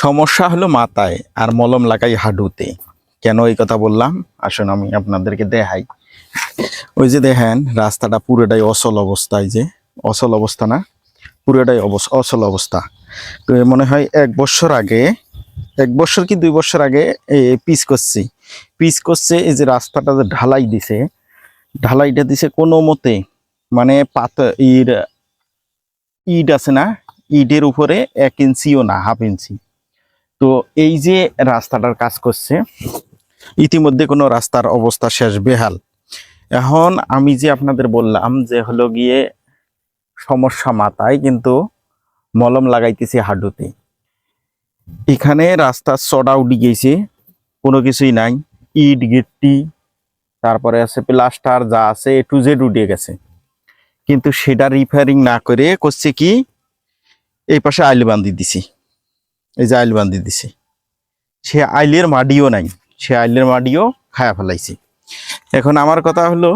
সমস্যা হলো মাথায় আর মলম লাগাই হাঁটুতে। কেন এই কথা বললাম আসুন আমি আপনাদেরকে দেখাই। ওই যে দেখেন রাস্তাটা পুরোটাই অচল অবস্থায়, যে অচল অবস্থা না, পুরোটাই অচল অবস্থা। তো মনে হয় 1 বছর আগে, 1 বছর কি 2 বছর আগে পিচ করছে এই যে রাস্তাটা যে ঢালাইটা দিছে কোনো মতে, মানে ইট আছে না, ইটের উপরে 1 ইঞ্চিও না, হাফ ইঞ্চি। তো এই যে রাস্তাটার কাজ করছে, ইতিমধ্যে কোনো রাস্তার অবস্থা শেষ বেহাল। এখন আমি যে আপনাদের বললাম যে হলো গিয়ে সমস্যা মাথায়, কিন্তু মলম লাগাইতেছি হাঁটুতে। এখানে রাস্তার চড়া উঠে গেছে, কোনো কিছুই নাই, ইট গিট্টি তারপরে আছে প্লাস্টার যা আছে A to Z উঠে গেছে। কিন্তু সেটা রিপেয়ারিং না করে করছে কি, এই পাশে আইল বান্ধি দিছি, এই যে আইল বান্ধি দিছি, সে আইলের মাডিও নাই, সে আইলের মাডিও খায়া ফেলাইছি। এখন আমার কথা হলো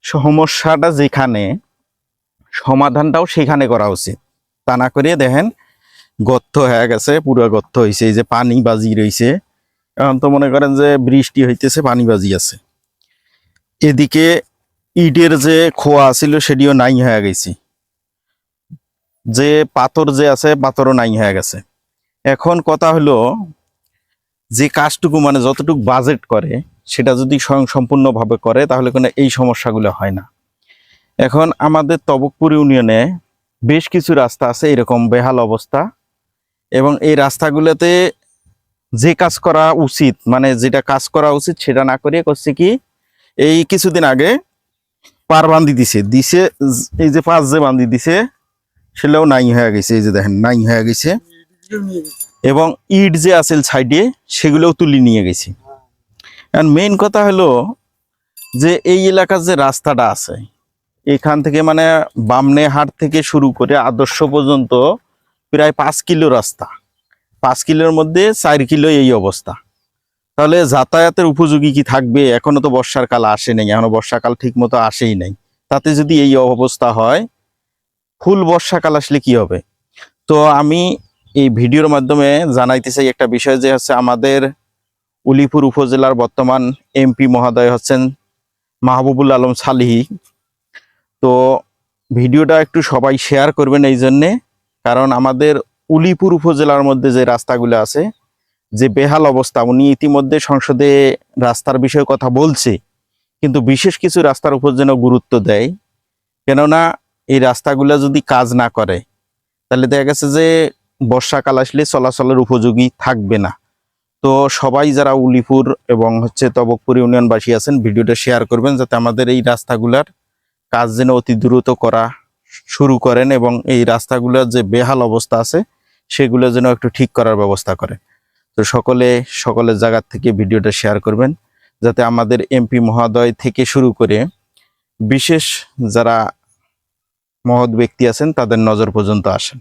সমস্যাটা যেখানে, সমাধানটাও সেখানে করা উচিত। তা না করে দেখেন গর্ত হয়ে গেছে, পুরো গর্ত হয়েছে, এই যে পানি বাজি রয়েছে। এখন তো মনে করেন যে বৃষ্টি হইতেছে, পানি বাজি আছে। এদিকে ইটের যে খোয়া ছিল সেটিও নাই হয়ে গেছে, যে পাথর যে আছে পাথরও নাই হয়ে গেছে। এখন কথা হলো যে কাজটুকু মানে যতটুকু বাজেট করে সেটা যদি স্বয়ংসম্পূর্ণভাবে করে তাহলে কোনো এই সমস্যাগুলো হয় না। এখন আমাদের তবকপুর ইউনিয়নে বেশ কিছু রাস্তা আছে এরকম বেহাল অবস্থা, এবং এই রাস্তাগুলোতে যে কাজ করা উচিত, মানে যেটা কাজ করা উচিত সেটা না করে করছে কি, এই কিছুদিন আগে পার বান্ধি দিছে, এই যে পাঁচ যে বান্ধি দিছে সেটাও নাই হয়ে গেছে, এই যে দেখেন নাই হয়ে গেছে। এবং ইট যে আছে সাইডে সেগুলোও তুলি নিয়ে গেছে। আর মেইন কথা হলো যে এই এলাকার যে রাস্তাটা আছে, এখান থেকে মানে বামনে হাট থেকে শুরু করে আদর্শ পর্যন্ত প্রায় 5 কিলো রাস্তা, 5 কিলোর মধ্যে 4 কিলো এই অবস্থা। তাহলে যাতায়াতের উপযোগী কি থাকবে? এখনো তো বর্ষার কাল আসে নাই, এখনো বর্ষাকাল ঠিক মতো আসেই নাই, তাতে যদি এই অবস্থা হয়, ফুল বর্ষাকাল আসলে কি হবে? তো আমি এই ভিডিওর মাধ্যমে জানাইতে চাই একটা বিষয়, যে হচ্ছে আমাদের উলিপুর উপজেলার বর্তমান MP মহোদয় হচ্ছেন মাহবুবুল আলম সালিহি। তো ভিডিওটা একটু সবাই শেয়ার করবেন এই জন্যে, কারণ আমাদের উলিপুর উপজেলার মধ্যে যে রাস্তাগুলো আছে যে বেহাল অবস্থা, উনি ইতিমধ্যে সংসদে রাস্তার বিষয়ে কথা বলছে, কিন্তু বিশেষ কিছু রাস্তার উপর যেন গুরুত্ব দেয়। কেননা এই রাস্তাগুলো যদি কাজ না করে তাহলে দেখা গেছে যে বর্ষাকাল আসলে চলাচলের উপযোগী থাকবে না। তো সবাই যারা উলিপুর এবং তবকপুর ইউনিয়নবাসী আছেন ভিডিওটা শেয়ার করবেন, যাতে আমাদের এই রাস্তাগুলার কাজ যেন অতি দ্রুত করা শুরু করেন, এবং এই রাস্তাগুলোর যে বেহাল অবস্থা আছে সেগুলো যেন একটু ঠিক করার ব্যবস্থা করে। তো সকলের জায়গা থেকে ভিডিওটা শেয়ার করবেন, যাতে আমাদের MP মহোদয় থেকে শুরু করে বিশেষ যারা মহৎ ব্যক্তি আছেন তাদের নজর পর্যন্ত আসেন।